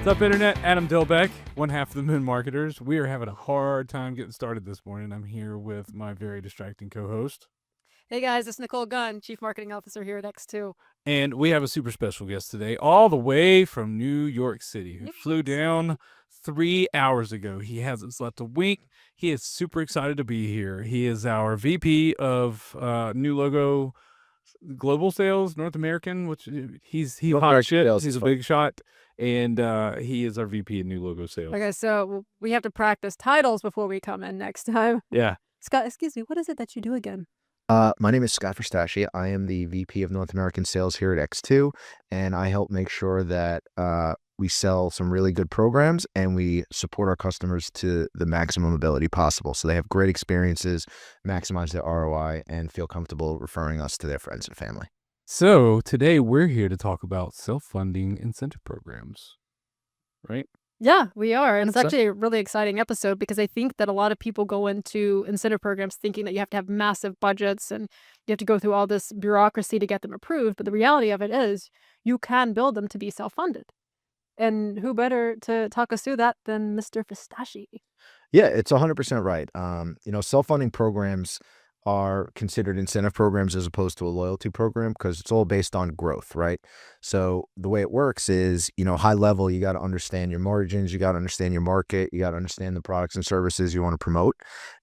What's up, Internet? Adam Dilbeck, one half of the Moon Marketers. We are having a hard time getting started this morning. I'm here with my very distracting co-host. Hey guys, it's Nichole Gunn, Chief Marketing Officer here at Extu. And we have a super special guest today, all the way from New York City, who flew down 3 hours ago. He hasn't slept a wink. He is super excited to be here. He is our VP of new logo global sales, North American, which he's hot shit. He's a big shot. And he is our VP of new logo sales. Okay, so we have to practice titles before we come in next time. Yeah. Scott, excuse me, what is it that you do again? My name is Scott Fristachi. I am the VP of North American Sales here at Extu, and I help make sure that we sell some really good programs and we support our customers to the maximum ability possible. So they have great experiences, maximize their ROI, and feel comfortable referring us to their friends and family. So today we're here to talk about self-funding incentive programs, right? Yeah, we are. And it's actually a really exciting episode because I think that a lot of people go into incentive programs thinking that you have to have massive budgets and you have to go through all this bureaucracy to get them approved. But the reality of it is you can build them to be self-funded. And who better to talk us through that than Mr. Fristachi? Yeah, it's 100% right. Self-funding programs are considered incentive programs as opposed to a loyalty program because it's all based on growth, right? So the way it works is, high level, you got to understand your margins, you got to understand your market, you got to understand the products and services you want to promote.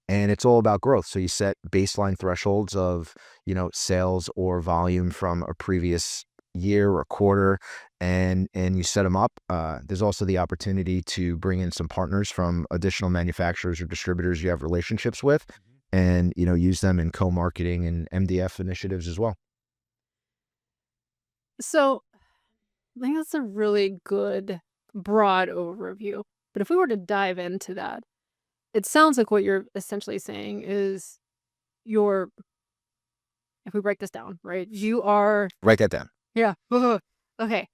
And it's all about growth. So you set baseline thresholds of, sales or volume from a previous year or quarter, and you set them up. There's also the opportunity to bring in some partners from additional manufacturers or distributors you have relationships with, and use them in co-marketing and MDF initiatives as well. So I think that's a really good broad overview. But if we were to dive into that, it sounds like what you're essentially saying is if we break this down, right? You are... Write that down. Yeah. Okay.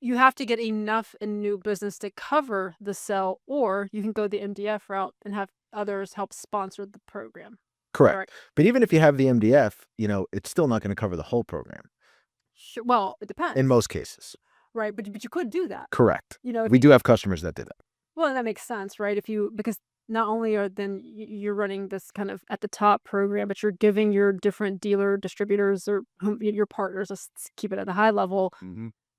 You have to get enough in new business to cover the sell, or you can go the MDF route and have others help sponsor the program. Correct. Right. But even if you have the MDF, it's still not going to cover the whole program. Sure. Well, it depends. In most cases. Right. But you could do that. Correct. If we do have customers that do that. Well, that makes sense, right? Because not only are then you're running this kind of at the top program, but you're giving your different dealer distributors or your partners, let's keep it at a high level,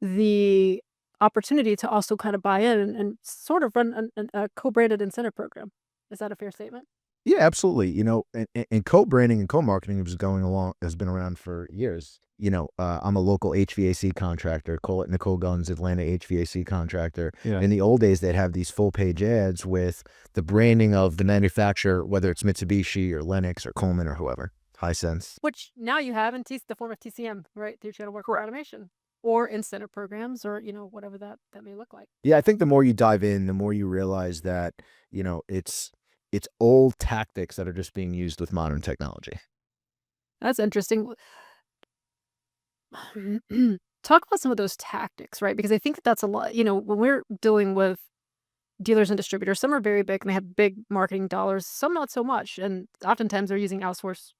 the opportunity to also kind of buy in and sort of run a co-branded incentive program. Is that a fair statement? Yeah, absolutely. And co-branding and co-marketing has been around for years. I'm a local HVAC contractor, call it Nichole Gunn's Atlanta HVAC contractor. Yeah. In the old days, they'd have these full page ads with the branding of the manufacturer, whether it's Mitsubishi or Lennox or Coleman or whoever, Hisense. Which now you have in the form of TCM, right? Through channel work automation or incentive programs or, whatever that may look like. Yeah, I think the more you dive in, the more you realize that, it's old tactics that are just being used with modern technology. That's interesting. Talk about some of those tactics, right? Because I think that's a lot, when we're dealing with dealers and distributors, some are very big and they have big marketing dollars, some not so much. And oftentimes they're using outsourced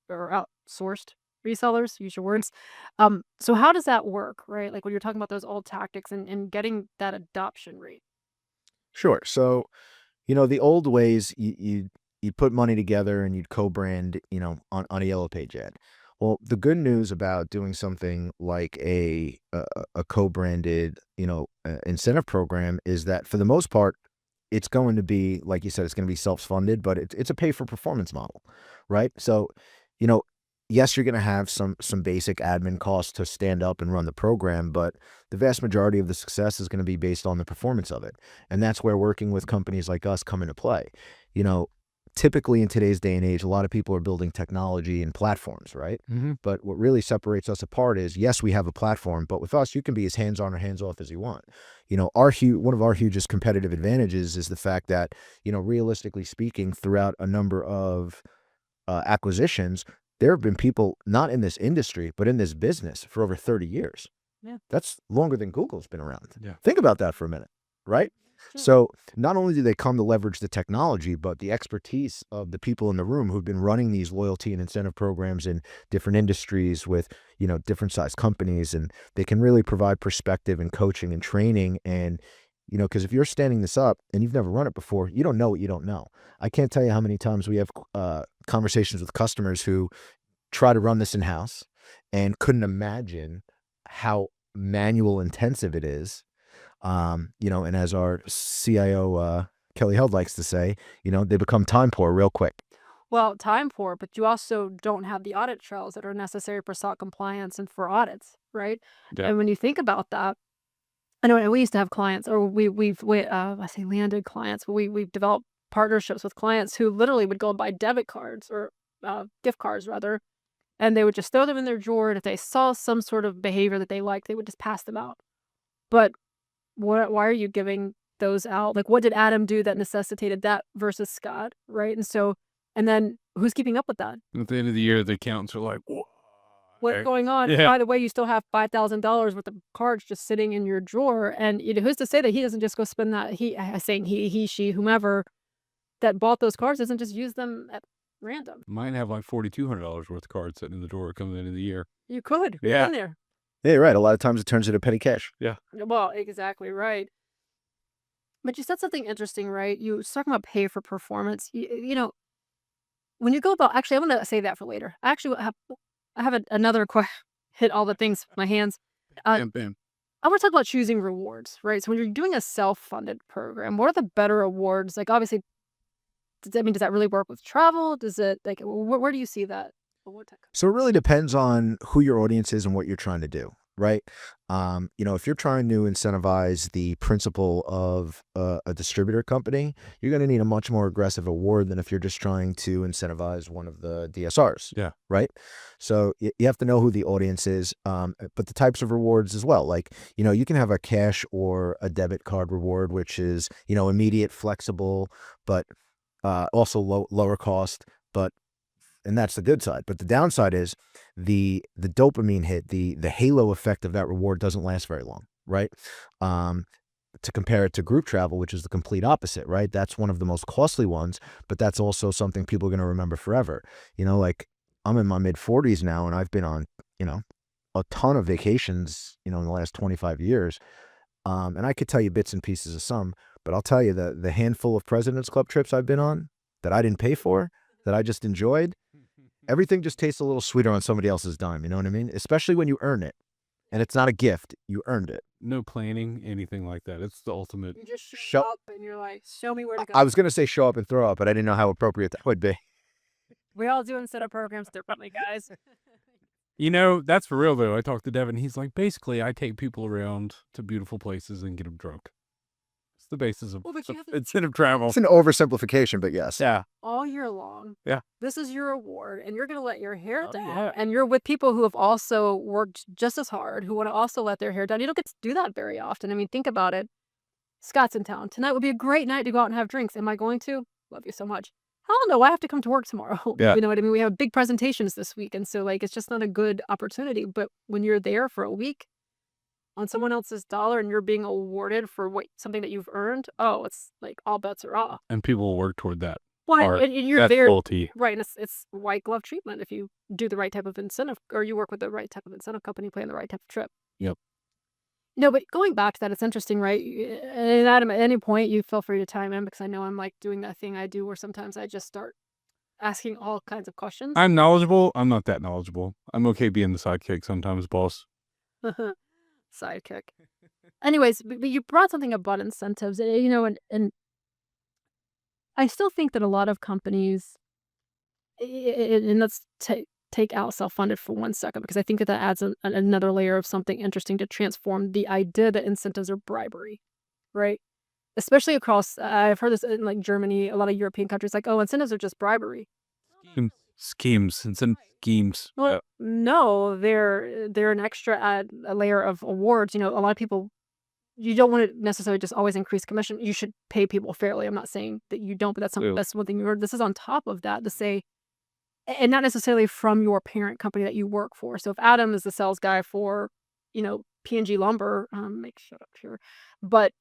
resellers, use your words. So how does that work, right? Like when you're talking about those old tactics and getting that adoption rate? Sure. So, the old ways, you'd put money together and you'd co-brand, on a yellow page ad. Well, the good news about doing something like a co-branded, incentive program is that for the most part, it's going to be, like you said, it's going to be self-funded, but it's a pay-for-performance model, right? So, yes, you're going to have some basic admin costs to stand up and run the program, but the vast majority of the success is going to be based on the performance of it. And that's where working with companies like us come into play. Typically in today's day and age, a lot of people are building technology and platforms, right? But what really separates us apart is, yes, we have a platform, but with us, you can be as hands-on or hands-off as you want. One of our hugest competitive advantages is the fact that, realistically speaking, throughout a number of acquisitions, there have been people not in this industry, but in this business for over 30 years. Yeah. That's longer than Google's been around. Yeah. Think about that for a minute, right? Sure. So not only do they come to leverage the technology, but the expertise of the people in the room who've been running these loyalty and incentive programs in different industries with, different size companies, and they can really provide perspective and coaching and training. And, because if you're standing this up and you've never run it before, you don't know what you don't know. I can't tell you how many times we have conversations with customers who try to run this in-house and couldn't imagine how manual intensive it is. And as our CIO, Kelly Held likes to say, they become time poor real quick. Well, time poor, but you also don't have the audit trails that are necessary for SOC compliance and for audits, right? Yeah. And when you think about that, I know we used to have clients, or I say landed clients, but we've developed partnerships with clients who literally would go and buy debit cards or gift cards rather, and they would just throw them in their drawer. And if they saw some sort of behavior that they liked, they would just pass them out. But why are you giving those out? Like, what did Adam do that necessitated that versus Scott, right? And then who's keeping up with that? At the end of the year, the accountants are like, What's going on? Yeah. By the way, you still have $5,000 worth of cards just sitting in your drawer, and who's to say that he doesn't just go spend that? He, she, whomever that bought those cards doesn't just use them at random. Mine have like $4,200 worth of cards sitting in the drawer coming into the year. You could, Yeah. in there. Yeah, you're right. A lot of times it turns into petty cash. Well, exactly right. But you said something interesting, right? You was talking about pay for performance. When you go about, actually, I'm going to say that for later. I have another hit all the things with my hands. Bam, bam. I want to talk about choosing rewards, right? So when you're doing a self-funded program, what are the better awards? Like, obviously, does that really work with travel? Does it, like, where do you see that? What type? So it really depends on who your audience is and what you're trying to do, right? If you're trying to incentivize the principal of a distributor company, you're going to need a much more aggressive award than if you're just trying to incentivize one of the DSRs. Yeah. Right. So you have to know who the audience is, but the types of rewards as well. Like, you can have a cash or a debit card reward, which is, immediate, flexible, but also lower cost, and that's the good side. But the downside is the dopamine hit, the halo effect of that reward doesn't last very long, right? To compare it to group travel, which is the complete opposite, right? That's one of the most costly ones, but that's also something people are going to remember forever. Like I'm in my mid-40s now, and I've been on, a ton of vacations, in the last 25 years. And I could tell you bits and pieces of some, but I'll tell you the handful of President's Club trips I've been on that I didn't pay for, that I just enjoyed, everything just tastes a little sweeter on somebody else's dime. You know what I mean? Especially when you earn it. And it's not a gift. You earned it. No planning, anything like that. It's the ultimate. You just show up and you're like, show me where to go. I was going to say show up and throw up, but I didn't know how appropriate that would be. We all do instead of programs differently, guys. That's for real, though. I talked to Devin. He's like, basically, I take people around to beautiful places and get them drunk. It's the basis of incentive travel. It's an oversimplification, but yes. Yeah. All year long. Yeah. This is your award, and you're going to let your hair down. Yeah. And you're with people who have also worked just as hard, ww want to also let their hair down. You don't get to do that very often. I mean, think about it. Scott's in town. Tonight would be a great night to go out and have drinks. Am I going to? Love you so much. Hell no, I have to come to work tomorrow. Yeah. You know what I mean? We have big presentations this week, and so, it's just not a good opportunity. But when you're there for a week on someone else's dollar and you're being awarded for something that you've earned, it's like all bets are off. And people will work toward that. Well, and you're That's there, loyalty. right? And it's white glove treatment if you do the right type of incentive, or you work with the right type of incentive company, plan the right type of trip. Yep. No, but going back to that, it's interesting, right? And Adam, at any point, you feel free to chime in, because I know I'm like doing that thing I do where sometimes I just start asking all kinds of questions. I'm knowledgeable. I'm not that knowledgeable. I'm okay being the sidekick sometimes, boss. Sidekick. Anyways, but you brought something about incentives, and I still think that a lot of companies, and let's take out self-funded for 1 second, because I think that adds another layer of something interesting to transform the idea that incentives are bribery, right? Especially across, I've heard this in like Germany, a lot of European countries, like, oh, incentives are just bribery. Schemes. Incentive schemes. Well, no, they're an extra a layer of awards. A lot of people, you don't want to necessarily just always increase commission. You should pay people fairly. I'm not saying that you don't, but that's one thing you heard. This is on top of that to say, and not necessarily from your parent company that you work for. So if Adam is the sales guy for, P&G Lumber, make shut up here, but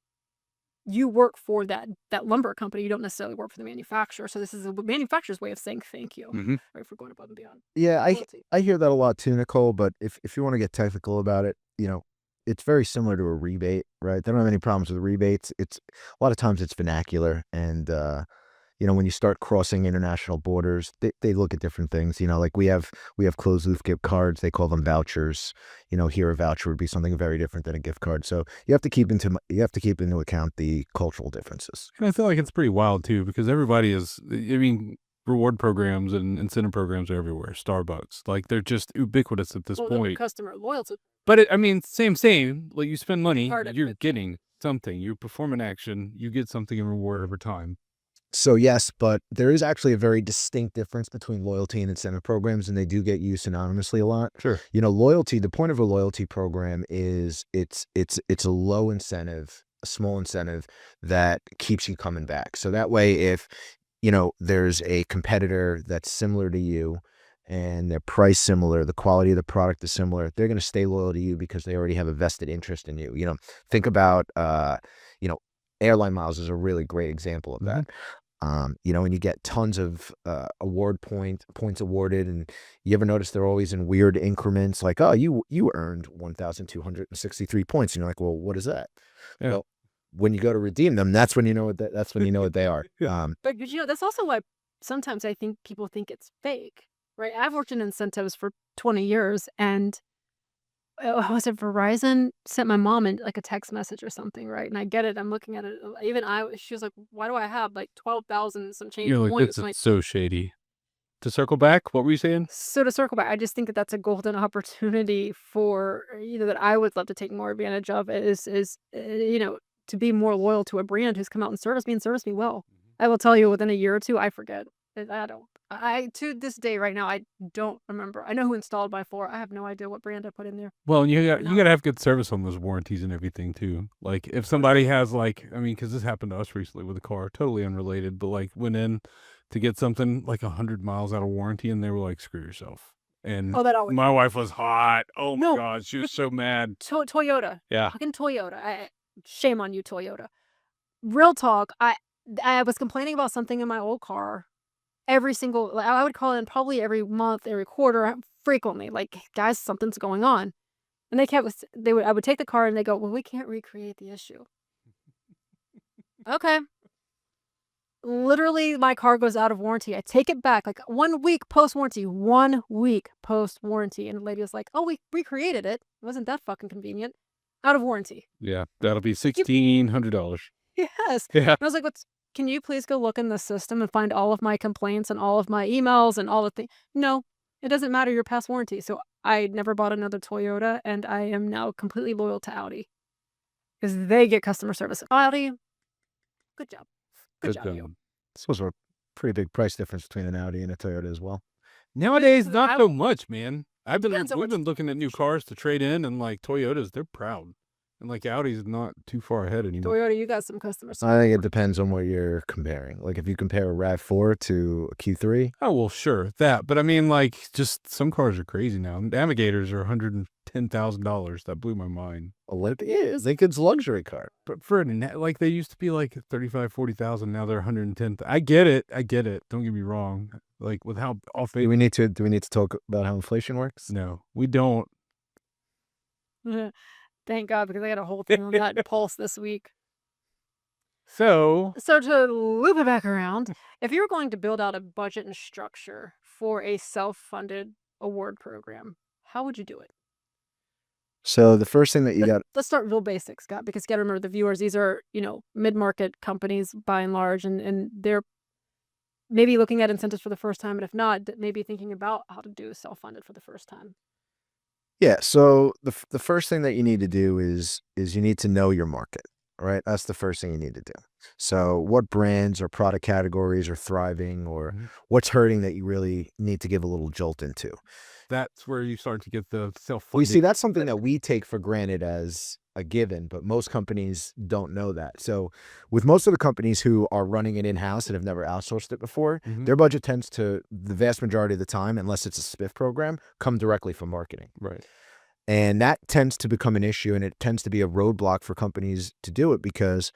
you work for that lumber company. You don't necessarily work for the manufacturer. So this is a manufacturer's way of saying thank you, right, for going above and beyond. Yeah, Loyalty. I hear that a lot too, Nicole, but if you want to get technical about it, it's very similar to a rebate, right? They don't have any problems with rebates. It's a lot of times it's vernacular, and when you start crossing international borders, they look at different things. Like we have closed loop gift cards. They call them vouchers. Here a voucher would be something very different than a gift card. So you have to keep into account the cultural differences. And I feel like it's pretty wild too, because everybody is, I mean, reward programs and incentive programs are everywhere. Starbucks, like they're just ubiquitous at this point. Customer loyalty. But I mean, same. Like you spend money, Part of you're it. getting something. You perform an action, you get something in reward over time. So yes, but there is actually a very distinct difference between loyalty and incentive programs, and they do get used synonymously a lot. Sure. Loyalty, the point of a loyalty program is it's a low incentive, a small incentive that keeps you coming back. So that way, if there's a competitor that's similar to you and their price similar, the quality of the product is similar, they're going to stay loyal to you because they already have a vested interest in you. Think about airline miles is a really great example of that. And you get tons of points awarded, and you ever notice they're always in weird increments, like, oh, you earned 1,263 points, and you're like, well, what is that? Yeah. Well, when you go to redeem them, that's when you know what they are. But that's also why sometimes I think people think it's fake, right? I've worked in incentives for 20 years, and was it Verizon sent my mom in like a text message or something, right? And I get it. I'm looking at it. She was like, "Why do I have like 12,000 some change You're like, points?" this is so shady. To circle back, what were you saying? So to circle back, I just think that's a golden opportunity for that I would love to take more advantage of is to be more loyal to a brand who's come out and serviced me well. I will tell you, within a year or two, I forget. I to this day right now, I don't remember. I know who installed my floor. I have no idea what brand I put in there. Well, and you now. got to have good service on those warranties and everything too. Like if somebody has because this happened to us recently with a car, totally unrelated, but like went in to get something like 100 miles out of warranty, and they were like, "Screw yourself." And Oh, that always. my wife was hot. Oh my No. God, she was so mad. Toyota. Yeah. Fucking Toyota. Shame on you, Toyota. Real talk. I was complaining about something in my old car. I would call in probably every month, every quarter, frequently. Like, guys, something's going on, and I would take the car, and they go, "Well, we can't recreate the issue." Okay. Literally, my car goes out of warranty. I take it back like 1 week post warranty. 1 week post warranty, and the lady was like, "Oh, we recreated it. It wasn't that fucking convenient. Out of warranty." Yeah, that'll be $1,600. Yes. Yeah. And I was like, can you please go look in the system and find all of my complaints and all of my emails and all the things? No, it doesn't matter. You're past warranty. So I never bought another Toyota, and I am now completely loyal to Audi because they get customer service. Audi, good job. Good job, you. This was a pretty big price difference between an Audi and a Toyota as well. Nowadays, not so much, man. We've Depends on been looking at new cars to trade in, and like Toyotas, they're proud. And like Audi's not too far ahead anymore. Toyota, you got some customer service. I think it depends on what you're comparing. Like if you compare a RAV4 to a Q3. Oh, well, sure, that. But I mean, like, just some cars are crazy now. Navigators are $110,000. That blew my mind. Lincoln's luxury car. But like, they used to be like 35, 40,000. Now they're 110. I get it. Don't get me wrong. Like with how off. Do we need to talk about how inflation works? No, we don't. Thank God, because I got a whole thing on that Pulse this week. So to loop it back around, if you were going to build out a budget and structure for a self-funded award program, how would you do it? So the first thing that you got. Let's start real basic, Scott, because you got to remember the viewers. These are mid-market companies by and large, and they're maybe looking at incentives for the first time, and if not, maybe thinking about how to do self-funded for the first time. Yeah, so the first thing that you need to do is you need to know your market, right? That's the first thing you need to do. So what brands or product categories are thriving, or what's hurting that you really need to give a little jolt into? That's where you start to get the self-funded. Well, you see, that's something that we take for granted as a given, but most companies don't know that. So with most of the companies who are running it in-house and have never outsourced it before, their budget tends to, the vast majority of the time, unless it's a SPIFF program, come directly from marketing. Right. And that tends to become an issue, and it tends to be a roadblock for companies to do it because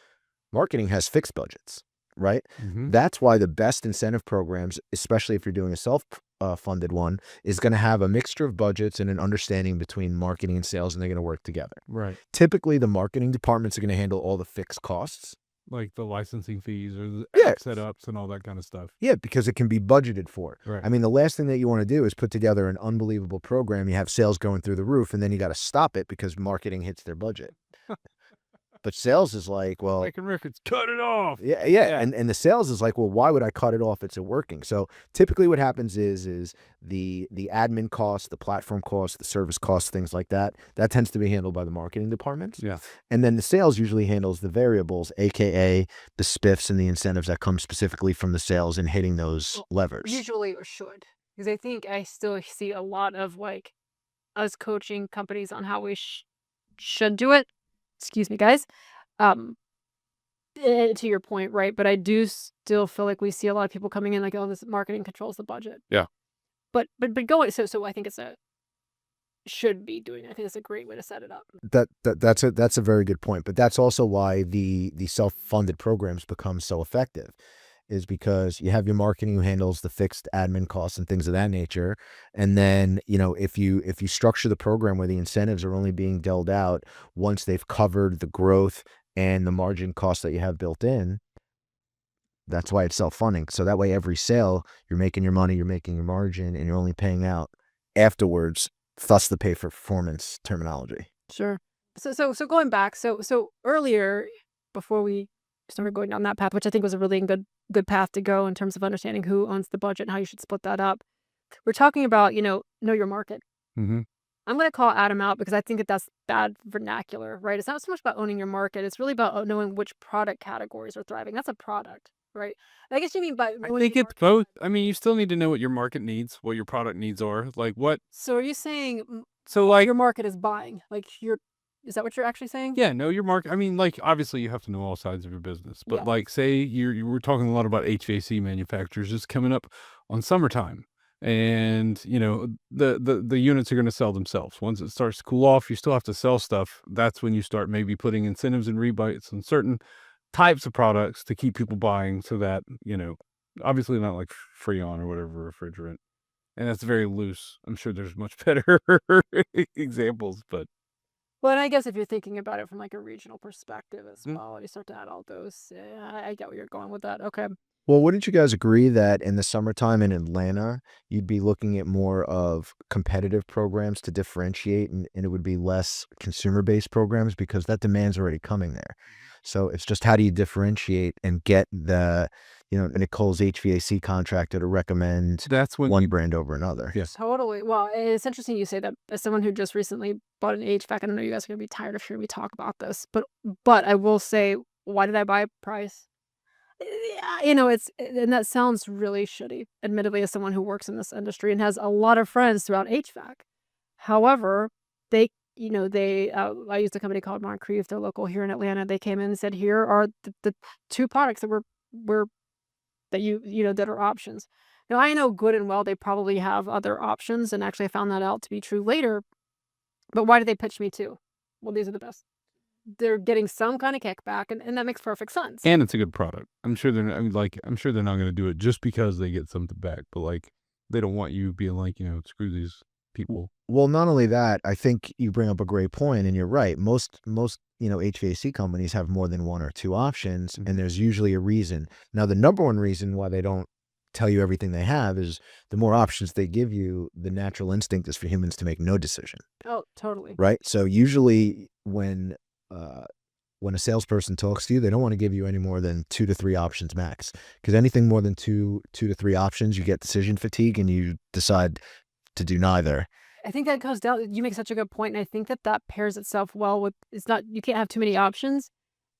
Marketing has fixed budgets, right? Mhm. That's why the best incentive programs, especially if you're doing a self-funded one, is going to have a mixture of budgets and an understanding between marketing and sales, and they're going to work together. Right. Typically, the marketing departments are going to handle all the fixed costs. Like the licensing fees or the Yeah. app setups and all that kind of stuff. Yeah, because it can be budgeted for. Right. I mean, the last thing that you want to do is put together an unbelievable program. You have sales going through the roof, and then you got to stop it because marketing hits their budget. But sales is like, well, Making records, cut it off. yeah. Yeah. And the sales is like, well, why would I cut it off? It's working. So typically what happens is the admin costs, the platform costs, the service costs, things like that, that tends to be handled by the marketing department. Yeah. And then the sales usually handles the variables, AKA the spiffs and the incentives that come specifically from the sales and hitting those levers. Usually or should. Because I think I still see a lot of like us coaching companies on how we should do it. Excuse me, guys. To your point, right? But I do still feel like we see a lot of people coming in like, oh, this marketing controls the budget. Yeah. But going so I think it's a should be doing it. I think it's a great way to set it up. That's a very good point. But that's also why the self-funded programs become so effective, is because you have your marketing who handles the fixed admin costs and things of that nature. And then, you know, if you structure the program where the incentives are only being dealt out once they've covered the growth and the margin costs that you have built in, that's why it's self-funding. So that way, every sale, you're making your money, you're making your margin, and you're only paying out afterwards, thus the pay for performance terminology. Sure. So going back, so earlier, before we started going down that path, which I think was a really good path to go in terms of understanding who owns the budget and how you should split that up. We're talking about, know your market. Mm-hmm. I'm going to call Adam out because I think that's bad vernacular, right? It's not so much about owning your market. It's really about knowing which product categories are thriving. That's a product, right? I guess you mean by I knowing think your it's market. both. I mean, you still need to know what your market needs, what your product needs are. Like what? So are you saying So like your market is buying? Like is that what you're actually saying? Yeah, know your market. I mean, like obviously you have to know all sides of your business, but Yeah. like say you were talking a lot about HVAC manufacturers just coming up on summertime, and the units are going to sell themselves. Once it starts to cool off, you still have to sell stuff. That's when you start maybe putting incentives and rebates on certain types of products to keep people buying, so that obviously not like Freon or whatever refrigerant, and that's very loose. I'm sure there's much better examples, but. Well, and I guess if you're thinking about it from like a regional perspective as Mhm. well, you start to add all those. I get where you're going with that. Okay. Well, wouldn't you guys agree that in the summertime in Atlanta, you'd be looking at more of competitive programs to differentiate, and it would be less consumer-based programs because that demand's already coming there. So it's just how do you differentiate and get the Nichole's HVAC contractor to recommend That's when one brand over another. Yes. Totally. Well, it's interesting you say that. As someone who just recently bought an HVAC, I know you guys are gonna be tired of hearing me talk about this, but I will say, why did I buy Price? Yeah, and that sounds really shitty, admittedly, as someone who works in this industry and has a lot of friends throughout HVAC. However, they, I used a company called Moncrief. They're local here in Atlanta. They came in and said, here are the two products that that are options. Now, I know good and well they probably have other options, and actually I found that out to be true later. But why did they pitch me two? Well, these are the best. They're getting some kind of kickback, and that makes perfect sense. And it's a good product. I'm sure they're not, I'm sure they're not going to do it just because they get something back, but like they don't want you being like, screw these people. Well, not only that, I think you bring up a great point, and you're right. Most HVAC companies have more than one or two options, and there's usually a reason. Now, the number one reason why they don't tell you everything they have is the more options they give you, the natural instinct is for humans to make no decision. Oh, totally. Right? So usually when a salesperson talks to you, they don't want to give you any more than 2 to 3 options max, because anything more than two to 3 options, you get decision fatigue and you decide to do neither. I think that goes down. You make such a good point, and I think that pairs itself well with. It's not. You can't have too many options,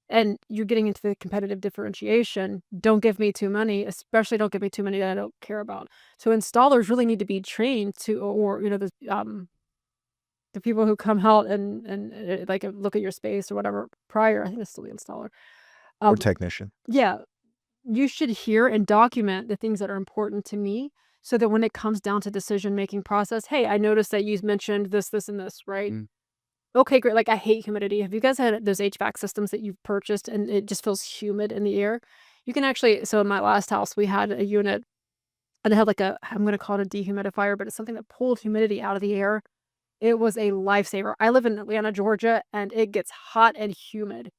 and you're getting into the competitive differentiation. Don't give me too many, especially don't give me too many that I don't care about. So installers really need to be trained to, or the people who come out and like look at your space or whatever prior. I think it's still the installer. Or technician. Yeah, you should hear and document the things that are important to me, so that when it comes down to decision making process, hey, I noticed that you mentioned this, and this, right? Okay, great. Like I hate humidity. Have you guys had those HVAC systems that you've purchased and it just feels humid in the air? You can actually, so in my last house, we had a unit and it had like I'm going to call it a dehumidifier, but it's something that pulled humidity out of the air. It was a lifesaver. I live in Atlanta, Georgia, and it gets hot and humid.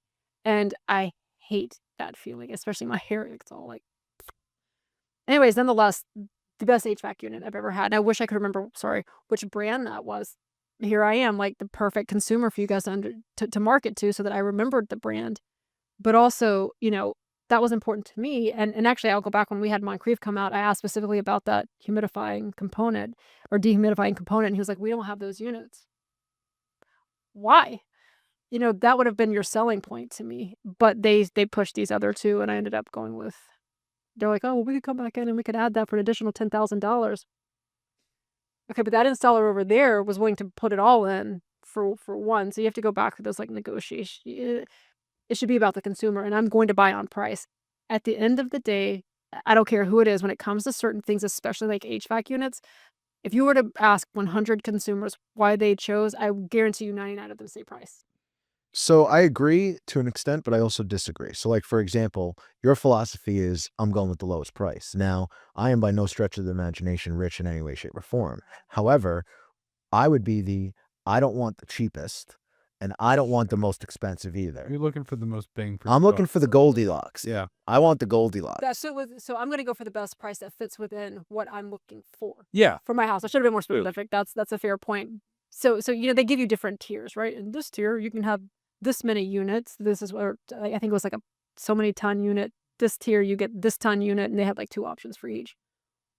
And I hate that feeling, especially my hair gets all like. Anyways, nonetheless, the best HVAC unit I've ever had. And I wish I could remember, which brand that was. Here I am, like the perfect consumer for you guys to market to so that I remembered the brand. But also, that was important to me. And actually, I'll go back when we had Moncrief come out. I asked specifically about that humidifying component or dehumidifying component. And he was like, we don't have those units. Why? That would have been your selling point to me. But they pushed these other two, and I ended up going with. They're like, oh, well, we could come back in and we could add that for an additional $10,000. Okay, but that installer over there was willing to put it all in for one. So you have to go back to those like negotiations. It should be about the consumer, and I'm going to buy on price. At the end of the day, I don't care who it is when it comes to certain things, especially like HVAC units. If you were to ask 100 consumers why they chose, I guarantee you 99 of them say price. So I agree to an extent, but I also disagree. So like, for example, your philosophy is I'm going with the lowest price. Now, I am by no stretch of the imagination rich in any way, shape, or form. However, I would be I don't want the cheapest and I don't want the most expensive either. You're looking for the most bang for I'm your looking buck. for the Goldilocks. Yeah. I want the Goldilocks. So I'm going to go for the best price that fits within what I'm looking for. Yeah. For my house. I should have been more specific. That's a fair point. So they give you different tiers, right? In this tier, you can have this many units. This is where I think it was like so many ton unit. This tier, you get this ton unit, and they have like 2 options for each.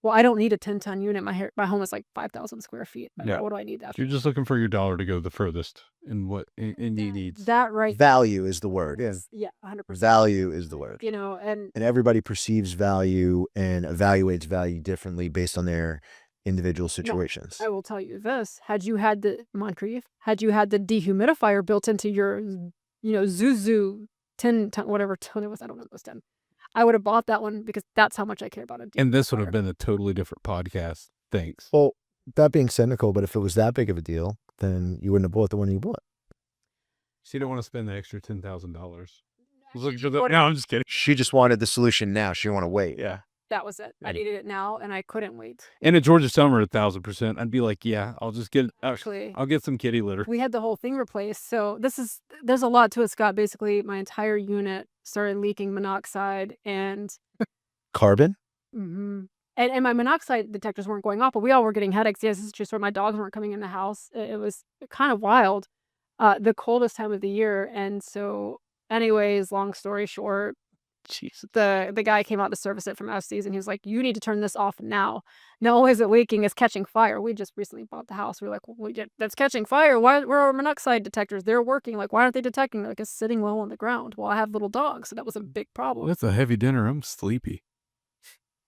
Well, I don't need a 10-ton unit. My home is like 5,000 square feet. Yeah. What do I need that for? You're just looking for your dollar to go the furthest in what in your needs. That right. Value is the word. Yeah, 100%. Value is the word. And everybody perceives value and evaluates value differently based on their individual situations. I will tell you this. Had you had the Moncrief, had you had the dehumidifier built into your, Zuzu 10-ton, whatever ton it was, I don't know if it was 10. I would have bought that one because that's how much I care about it. And this would have been a totally different podcast. Thanks. Well, that being said, Nichole, but if it was that big of a deal, then you wouldn't have bought the one you bought. She didn't want to spend the extra $10,000. No, I'm just kidding. She just wanted the solution now. She didn't want to wait. Yeah. That was it. I Yeah. needed it now, and I couldn't wait. In a Georgia summer, 1,000%, I'd be like, yeah, I'll just get. Actually, I'll get some kitty litter. we had the whole thing replaced. So there's a lot to it, Scott. Basically, my entire unit started leaking monoxide and Carbon? and my monoxide detectors weren't going off, but we all were getting headaches. Yes, this is true story. My dogs weren't coming in the house. It was kind of wild. The coldest time of the year, and so, anyways, long story short, Jesus. the guy came out to service it from Estes, and he was like, "You need to turn this off now. Not only is it leaking, it's catching fire." We just recently bought the house. We were like, "Well, that's catching fire. Where are our monoxide detectors? They're working. Like, why aren't they detecting? Like, it's sitting low on the ground." Well, I have little dogs, so that was a big problem. That's a heavy dinner. I'm sleepy.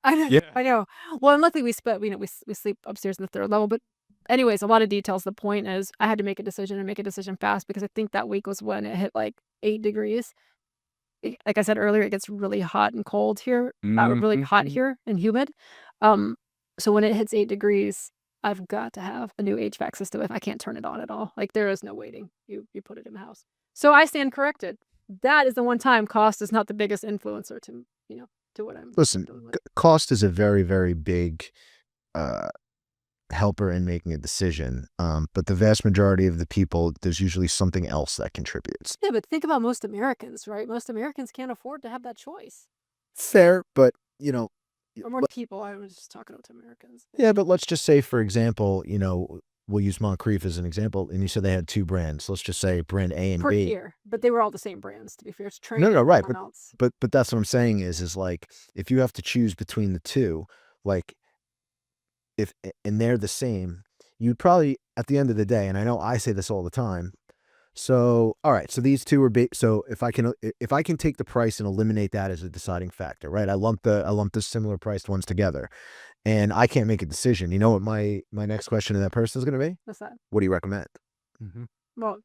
I know. Yeah. I know. Well, and luckily we sleep upstairs in the 3rd level. But anyways, a lot of details. The point is, I had to make a decision and make a decision fast because I think that week was when it hit like 8 degrees. Like I said earlier, it gets really hot and cold here. Really hot here and humid. So when it hits 8 degrees, I've got to have a new HVAC system if I can't turn it on at all. Like, there is no waiting. You put it in the house. So I stand corrected. That is the one time cost is not the biggest influencer to what I'm Listen, doing with. cost is a very, very big helper in making a decision. But the vast majority of the people, there's usually something else that contributes. Yeah, but think about most Americans, right? Most Americans can't afford to have that choice. Fair, but Or more people. I was just talking about Americans. yeah, but let's just say, for example, we'll use Moncrief as an example, and you said they had 2 brands. Let's just say brand A and Per B. year, but they were all the same brands. To be fair, it's Train. No, right, and else. But that's what I'm saying is like, if you have to choose between the 2, like, and they're the same, you'd probably, at the end of the day, and I know I say this all the time. So, all right, so these 2 are so if I can take the price and eliminate that as a deciding factor, right? I lump the similar priced ones together, and I can't make a decision. You know what my next question to that person is going to be? What's that? What do you recommend? Well,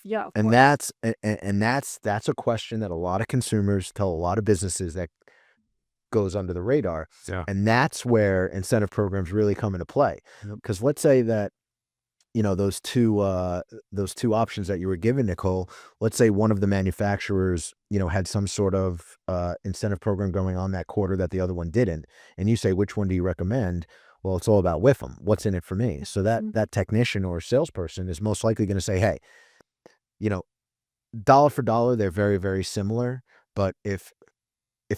yeah. Of And course. that's a question that a lot of consumers tell a lot of businesses that goes under the radar. Yeah. And that's where incentive programs really come into play. Yep. Because let's say that those two options that you were given, Nichole. Let's say one of the manufacturers, had some sort of incentive program going on that quarter that the other one didn't, and you say, which one do you recommend? Well, it's all about WIFM. What's in it for me? So that technician or salesperson is most likely going to say, hey, dollar for dollar, they're very, very similar. But if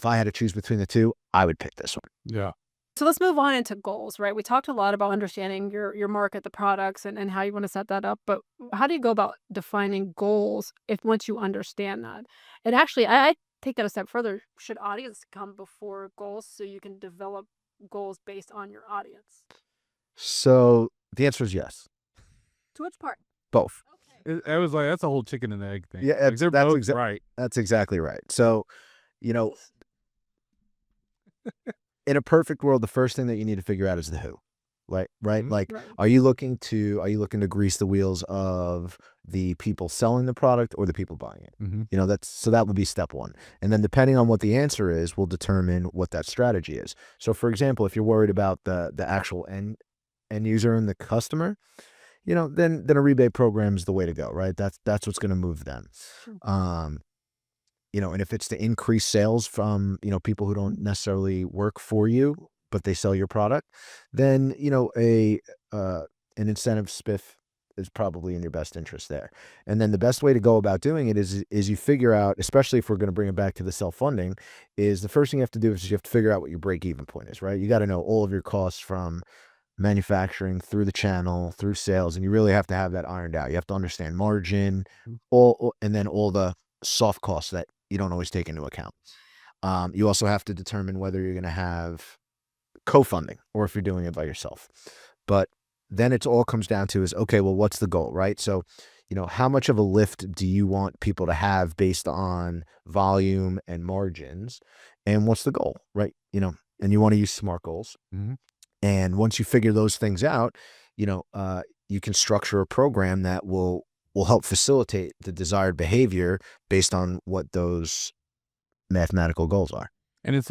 I had to choose between the two, I would pick this one. Yeah. So let's move on into goals, right? We talked a lot about understanding your market, the products, and how you want to set that up. But how do you go about defining goals if once you understand that? And actually, I take that a step further. Should audience come before goals so you can develop goals based on your audience? So the answer is yes. To which part? Both. Okay. I was like, that's a whole chicken and egg thing. Yeah, Like, they're that's both right. That's exactly right. So, in a perfect world, the first thing that you need to figure out is the who. Right? Mhm. Like, Right. are you looking to grease the wheels of the people selling the product or the people buying it? Mhm. So that would be step one. And then depending on what the answer is, will determine what that strategy is. So for example, if you're worried about the actual end user and the customer, then a rebate program is the way to go, right? That's what's going to move them. Sure. And if it's to increase sales from, people who don't necessarily work for you, but they sell your product, then, an incentive spiff is probably in your best interest there. And then the best way to go about doing it is you figure out, especially if we're going to bring it back to the self-funding, is the first thing you have to do is you have to figure out what your break-even point is, right? You got to know all of your costs from manufacturing through the channel, through sales, and you really have to have that ironed out. You have to understand margin, and then all the soft costs that you don't always take into account. You also have to determine whether you're going to have co-funding or if you're doing it by yourself. But then it all comes down to is, okay, well, what's the goal, right? So, how much of a lift do you want people to have based on volume and margins? And what's the goal, right? And you want to use SMART goals. Mhm. And once you figure those things out, you can structure a program that will help facilitate the desired behavior based on what those mathematical goals are. And it's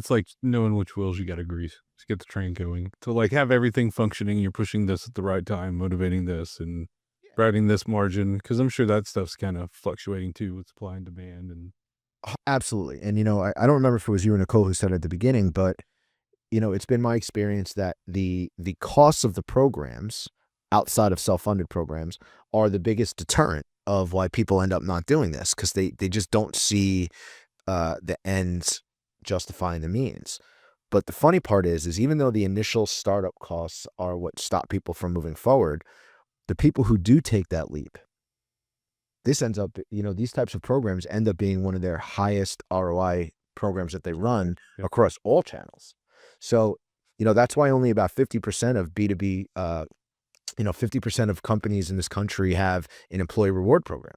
like knowing which wheels you got to grease to get the train going, to like have everything functioning. You're pushing this at the right time, motivating this and routing this margin. Cause I'm sure that stuff's kind of fluctuating too with supply and demand. And Absolutely. And, I don't remember if it was you or Nichole who said it at the beginning, but, it's been my experience that the costs of the programs outside of self-funded programs are the biggest deterrent of why people end up not doing this, because they just don't see the ends justifying the means. But the funny part is even though the initial startup costs are what stop people from moving forward, the people who do take that leap, this ends up, these types of programs end up being one of their highest ROI programs that they run Yep. across all channels. So, that's why only about 50% of B2B, 50% of companies in this country have an employee reward program.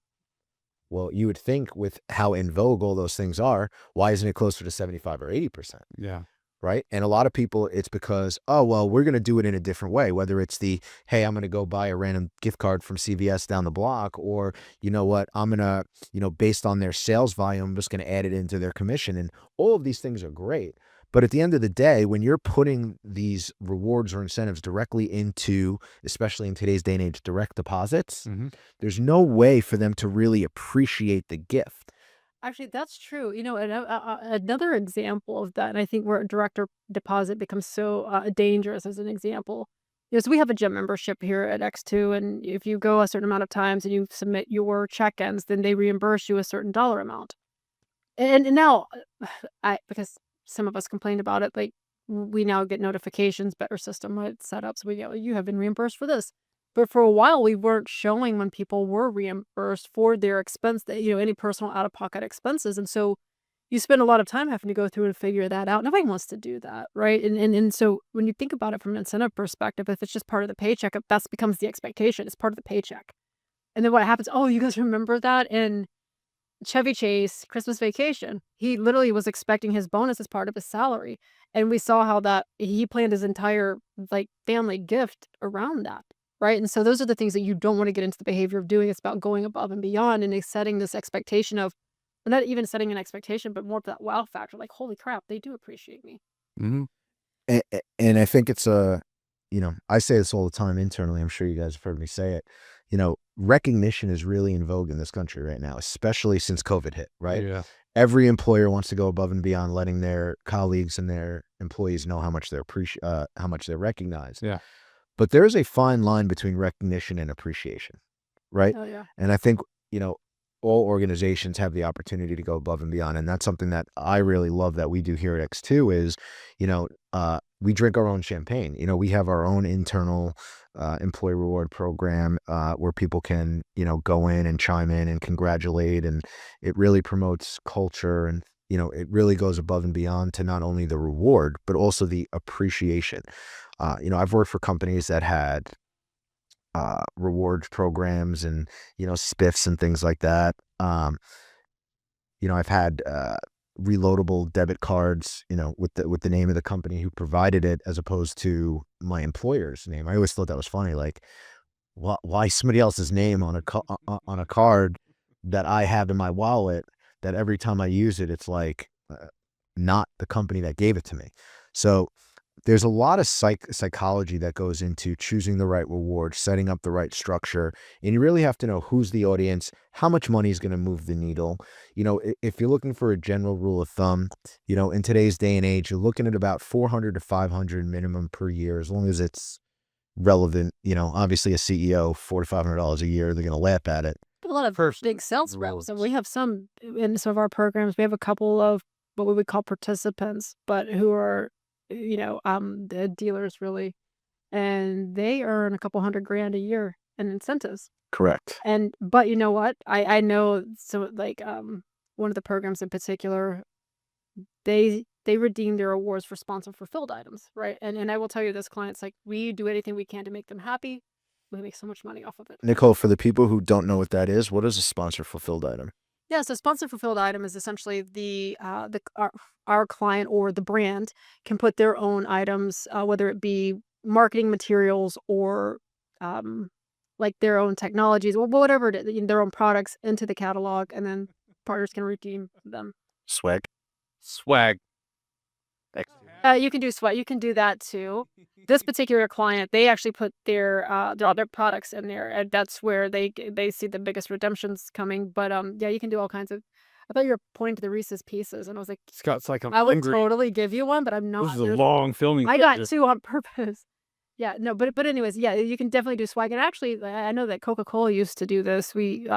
Well, you would think with how in vogue all those things are, why isn't it closer to 75 or 80%? yeah. Right? And a lot of people, it's because, oh, well, we're going to do it in a different way. Whether it's hey, I'm going to go buy a random gift card from CVS down the block, or, you know what, I'm going to, based on their sales volume, I'm just going to add it into their commission. And all of these things are great. But at the end of the day, when you're putting these rewards or incentives directly into, especially in today's day and age, direct deposits, Mhm. there's no way for them to really appreciate the gift. Actually, that's true. And another example of that, and I think where a direct deposit becomes so dangerous as an example, is we have a gym membership here at X2, and if you go a certain amount of times and you submit your check-ins, then they reimburse you a certain dollar amount. And now, because some of us complained about it, like we now get notifications, better system, right, set up, so we go, you have been reimbursed for this. But for a while, we weren't showing when people were reimbursed for their expense, that any personal out-of-pocket expenses, and so you spend a lot of time having to go through and figure that out. Nobody wants to do that, right? And so when you think about it from an incentive perspective, if it's just part of the paycheck, that becomes the expectation. It's part of the paycheck, and then what happens? Oh, you guys remember that? And Chevy Chase Christmas Vacation, he literally was expecting his bonus as part of his salary, and we saw how that he planned his entire, like, family gift around that, right? And so those are the things that you don't wanna get into the behavior of doing. It's about going above and beyond and setting this expectation of, not even setting an expectation, but more of that wow factor, like, "Holy crap, they do appreciate me." Mhm. And I think it's I say this all the time internally. I'm sure you guys have heard me say it. Recognition is really in vogue in this country right now, especially since COVID hit, right? Yeah. Every employer wants to go above and beyond, letting their colleagues and their employees know how much how much they're recognized. Yeah. But there is a fine line between recognition and appreciation, right? Oh yeah. And I think, all organizations have the opportunity to go above and beyond. And that's something that I really love that we do here at X2 is, we drink our own champagne. We have our own internal employee reward program where people can, go in and chime in and congratulate. And it really promotes culture and, it really goes above and beyond to not only the reward, but also the appreciation. I've worked for companies that had rewards programs and, SPIFFs and things like that. I've had reloadable debit cards, with the name of the company who provided it as opposed to my employer's name. I always thought that was funny. Like, why somebody else's name on a card that I have in my wallet that every time I use it, it's like not the company that gave it to me. So there's a lot of psychology that goes into choosing the right reward, setting up the right structure, and you really have to know who's the audience, how much money is going to move the needle. If you're looking for a general rule of thumb, in today's day and age, you're looking at about 400 to 500 minimum per year, as long as it's relevant. Obviously a CEO, $400 to $500 a year, they're going to laugh at it. A lot of First big sales reps, and rewards. we have some in some of our programs. We have a couple of what we would call participants, but who are, the dealers really, and they earn a couple $100,000 a year in incentives. Correct. But you know what? I know, so like one of the programs in particular, they redeem their awards for sponsor fulfilled items, right? And I will tell you this, clients, like, we do anything we can to make them happy. We make so much money off of it. Nichole, for the people who don't know what that is, what is a sponsor fulfilled item? Yeah, so sponsor fulfilled item is essentially our client or the brand can put their own items, whether it be marketing materials or like their own technologies or whatever it is, their own products into the catalog, and then partners can redeem them. Swag. Swag. You can do sweat. You can do that too. This particular client, they actually put their other products in there, and that's where they see the biggest redemptions coming. But yeah, you can do all kinds of. I thought you were pointing to the Reese's Pieces, and I was like, Scott's like, I'm I would hungry. totally give you one, but I'm not. This is a long filming. I got schedule. 2 on purpose. Yeah, no, but anyways, yeah, you can definitely do swag. And actually, I know that Coca-Cola used to do this. It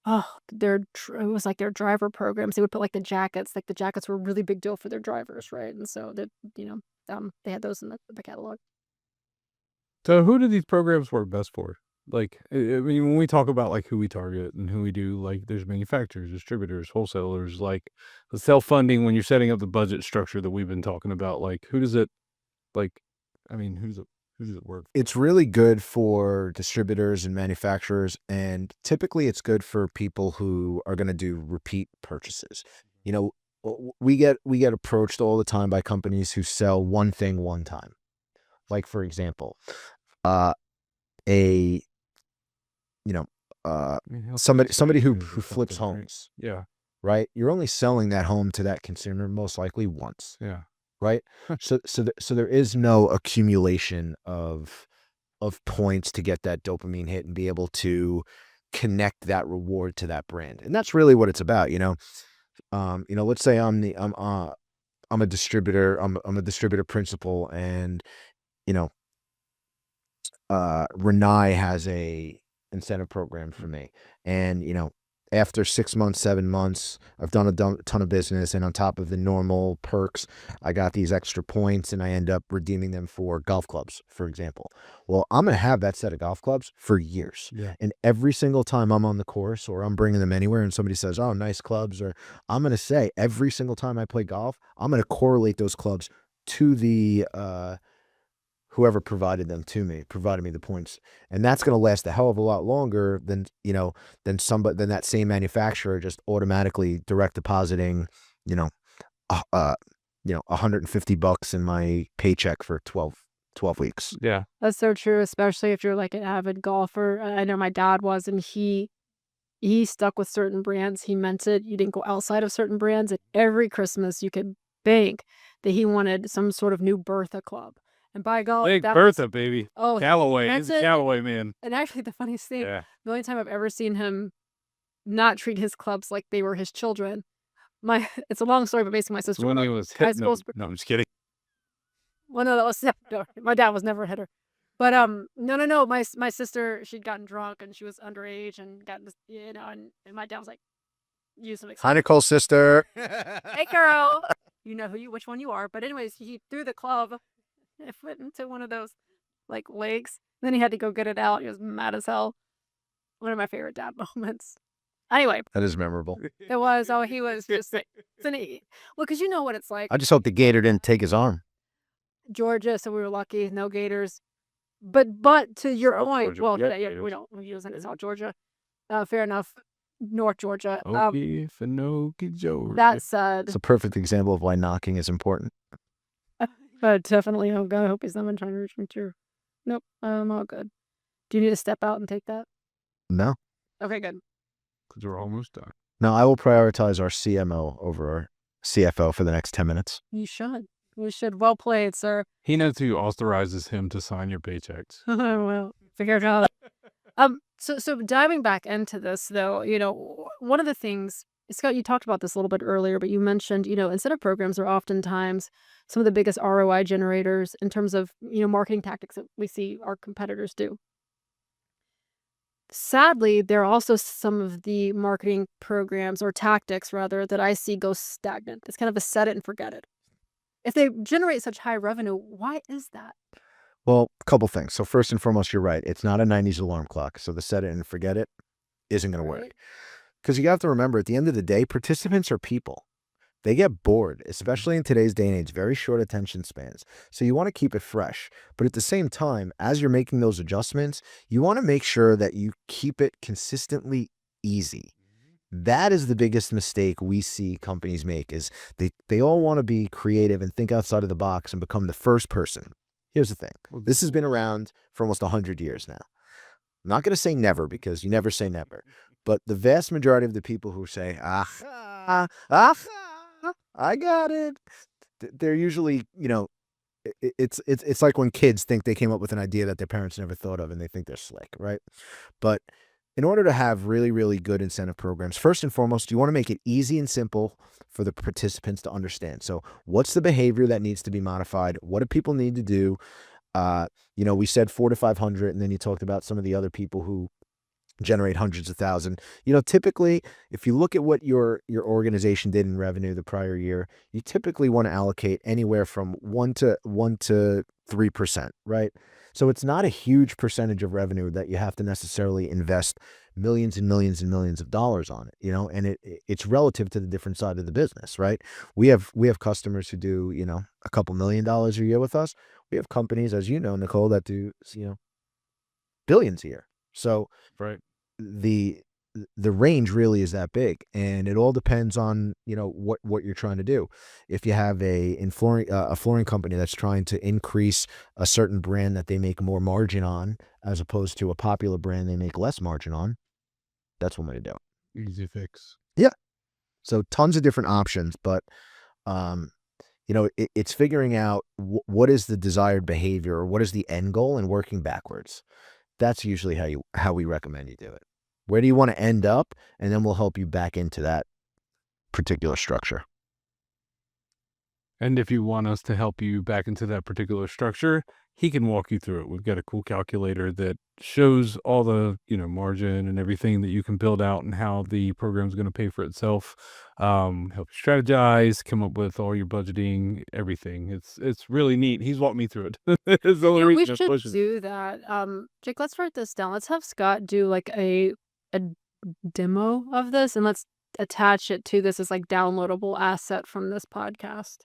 was like their driver programs. They would put like the jackets. Like the jackets were a really big deal for their drivers, right? And so that they had those in the catalog. So who do these programs work best for? Like, I mean, when we talk about like who we target and who we do, like there's manufacturers, distributors, wholesalers, like the self-funding when you're setting up the budget structure that we've been talking about, like who does it, like, I mean, who does it work? It's really good for distributors and manufacturers, and typically it's good for people who are going to do repeat purchases. We get approached all the time by companies who sell one thing one time. Like, for example, somebody who flips homes, Yeah. right? You're only selling that home to that consumer most likely once, Yeah. right? So there is no accumulation of points to get that dopamine hit and be able to connect that reward to that brand. And that's really what it's about. Let's say I'm a distributor, I'm a distributor principal, and Renai has a incentive program for me. And, after 6 months, 7 months, I've done a ton of business. And on top of the normal perks, I got these extra points and I end up redeeming them for golf clubs, for example. Well, I'm going to have that set of golf clubs for years. Yeah. And every single time I'm on the course or I'm bringing them anywhere and somebody says, oh, nice clubs, or I'm going to say every single time I play golf, I'm going to correlate those clubs to the, whoever provided me the points. And that's going to last a hell of a lot longer than that same manufacturer just automatically direct depositing, $150 in my paycheck for 12 weeks. Yeah. That's so true, especially if you're like an avid golfer. I know my dad was, and he stuck with certain brands. He meant it. You didn't go outside of certain brands. And every Christmas, you could bank that he wanted some sort of new Bertha club. And by God, Big that was Bertha, baby. oh, Callaway. He's that's a it. Callaway man. And actually, the funniest thing, Yeah. the only time I've ever seen him not treat his clubs like they were his children. It's a long story, but basically my sister When was he our was high hitting school. them. No, I'm just kidding. Well, no, that was no, my dad was never a hitter. But no. My sister, she'd gotten drunk and she was underage and gotten this, and my dad was like, use some Hi, Nicole, sister. hey girl, you know which one you are. But anyways, he threw the club. It went into one of those like legs. Then he had to go get it out. He was mad as hell. One of my favorite dad moments. Anyway, That is memorable. it was. Oh, he was just like, well, because you know what it's like. I just hope the gator didn't take his arm. Georgia, so we were lucky, no gators. But to your point, Georgia, well, yeah, yeah, gators. we don't use it. It's not Georgia. Fair enough. North Georgia. Okie Finoki Georgia. That said, It's a perfect example of why knocking is important. but definitely, oh God, I hope he's not trying to reach me too. Nope, I'm all good. Do you need to step out and take that? No. Okay, good. Because we're almost done. No, I will prioritize our CMO over our CFO for the next 10 minutes. You should. We should. Well played, sir. He knows who authorizes him to sign your paychecks. Well, figure it out. So diving back into this, though, one of the things, Scott, you talked about this a little bit earlier, but you mentioned, incentive programs are oftentimes some of the biggest ROI generators in terms of, marketing tactics that we see our competitors do. Sadly, there are also some of the marketing programs or tactics, rather, that I see go stagnant. It's kind of a set it and forget it. If they generate such high revenue, why is that? Well, a couple things. So first and foremost, you're right. It's not a 90s alarm clock. So the set it and forget it isn't going to work. Right? Because you have to remember, at the end of the day, participants are people. They get bored, especially in today's day and age, very short attention spans. So you want to keep it fresh. But at the same time, as you're making those adjustments, you want to make sure that you keep it consistently easy. That is the biggest mistake we see companies make, is they all want to be creative and think outside of the box and become the first person. Here's the thing. This has been around for almost 100 years now. I'm not going to say never, because you never say never. But the vast majority of the people who say, I got it, they're usually, it's like when kids think they came up with an idea that their parents never thought of and they think they're slick, right? But in order to have really, really good incentive programs, first and foremost, you want to make it easy and simple for the participants to understand. So what's the behavior that needs to be modified? What do people need to do? We said 400 to 500, and then you talked about some of the other people who generate hundreds of thousands. Typically, if you look at what your organization did in revenue the prior year, you typically want to allocate anywhere from 1 to 3%, right? So it's not a huge percentage of revenue that you have to necessarily invest millions and millions and millions of dollars on it, and it's relative to the different side of the business, right? We have customers who do, a couple $1 million a year with us. We have companies, as you know, Nichole, that do, billions a year. So Right. the range really is that big, and it all depends on what you're trying to do. If you have a flooring company that's trying to increase a certain brand that they make more margin on, as opposed to a popular brand they make less margin on, that's one way to do it. Easy fix. So tons of different options, but it's figuring out what is the desired behavior, or what is the end goal, and working backwards. That's usually how we recommend you do it. Where do you want to end up? And then we'll help you back into that particular structure. And if you want us to help you back into that particular structure, he can walk you through it. We've got a cool calculator that shows all the, margin and everything that you can build out and how the program is going to pay for itself. Help you strategize, come up with all your budgeting, everything. It's really neat. He's walked me through it. It's the only We reason I'm should pushing. do that. Jake, let's write this down. Let's have Scott do like a demo of this, and let's attach it to this as like downloadable asset from this podcast.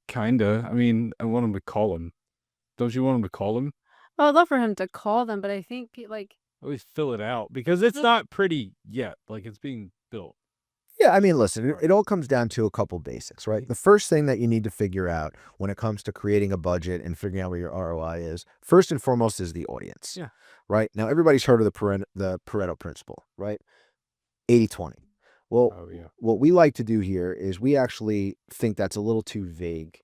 Kinda. I mean, I want him to call him. Don't you want him to call him? Well, I'd love for him to call them, but I think Always fill it out, because it's not pretty yet. Like, it's being built. Yeah, I mean, listen, it all comes down to a couple basics, right? The first thing that you need to figure out when it comes to creating a budget and figuring out where your ROI is, first and foremost, is the audience. Yeah. Right? Now, everybody's heard of the Pareto principle, right? 80-20. Well, Oh, yeah. what we like to do here is we actually think that's a little too vague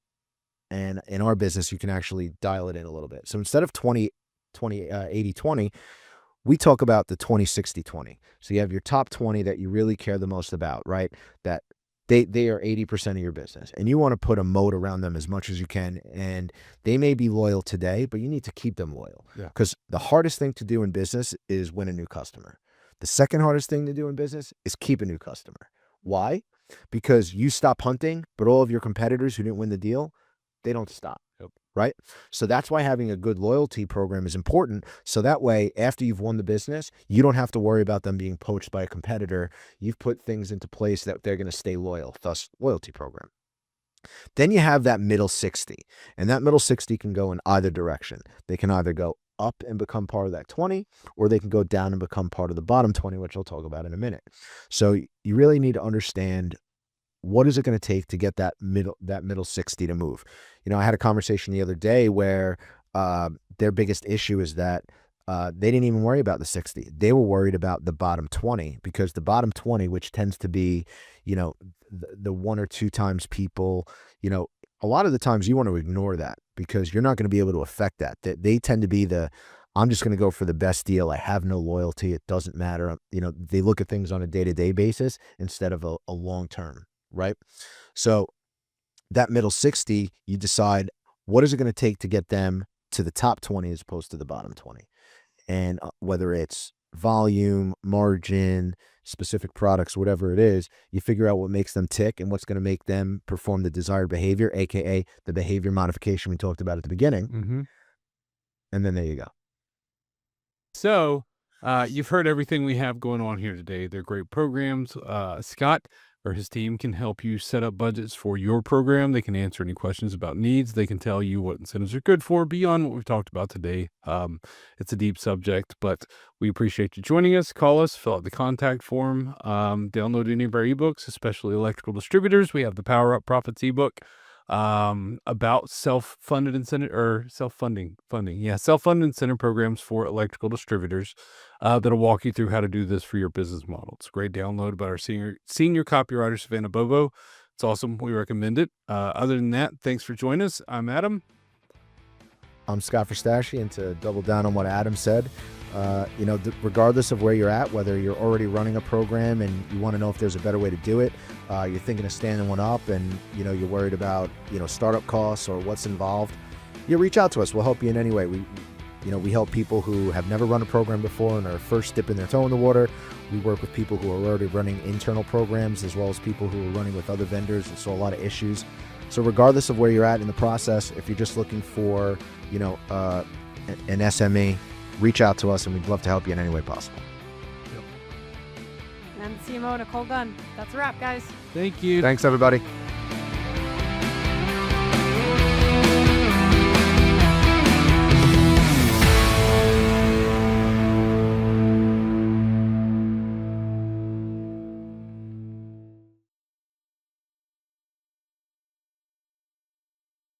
And in our business, you can actually dial it in a little bit. So instead of 80-20, we talk about the 20-60-20. So you have your top 20 that you really care the most about, right? That they are 80% of your business, and you want to put a moat around them as much as you can. And they may be loyal today, but you need to keep them loyal, because the hardest thing to do in business is win a new customer. The second hardest thing to do in business is keep a new customer. Why? Because you stop hunting, but all of your competitors who didn't win the deal, they don't stop. Right? So that's why having a good loyalty program is important. So that way, after you've won the business, you don't have to worry about them being poached by a competitor. You've put things into place that they're going to stay loyal, thus loyalty program. Then you have that middle 60, and that middle 60 can go in either direction. They can either go up and become part of that 20, or they can go down and become part of the bottom 20, which I'll talk about in a minute. So you really need to understand, what is it going to take to get that middle 60 to move? I had a conversation the other day where their biggest issue is that they didn't even worry about the 60. They were worried about the bottom 20, because the bottom 20, which tends to be, the 1 or 2 times people, a lot of the times you want to ignore that, because you're not going to be able to affect that. They tend to be I'm just going to go for the best deal. I have no loyalty. It doesn't matter. They look at things on a day-to-day basis instead of a long-term. Right? So that middle 60, you decide, what is it going to take to get them to the top 20 as opposed to the bottom 20? And whether it's volume, margin, specific products, whatever it is, you figure out what makes them tick and what's going to make them perform the desired behavior, aka the behavior modification we talked about at the beginning. And then there you go. So you've heard everything we have going on here today. They're great programs. Scott or his team can help you set up budgets for your program. They can answer any questions about needs. They can tell you what incentives are good for beyond what we've talked about today. It's a deep subject, but we appreciate you joining us. Call us, fill out the contact form, download any of our ebooks, especially electrical distributors. We have the Power Up Profits ebook about self-funded incentive or self-funding incentive programs for electrical distributors that'll walk you through how to do this for your business model. It's a great download by our senior copywriter, Savannah Bobo. It's awesome. We recommend it. Other than that, thanks for joining us. I'm Adam. I'm Scott Fristachi, and to double down on what Adam said, regardless of where you're at, whether you're already running a program and you want to know if there's a better way to do it, you're thinking of standing one up, and you're worried about startup costs or what's involved, reach out to us. We'll help you in any way. We help people who have never run a program before and are first dipping their toe in the water. We work with people who are already running internal programs, as well as people who are running with other vendors and saw a lot of issues. So regardless of where you're at in the process, if you're just looking for an SME, reach out to us, and we'd love to help you in any way possible. And CMO Nichole Gunn. That's a wrap, guys. Thank you. Thanks, everybody.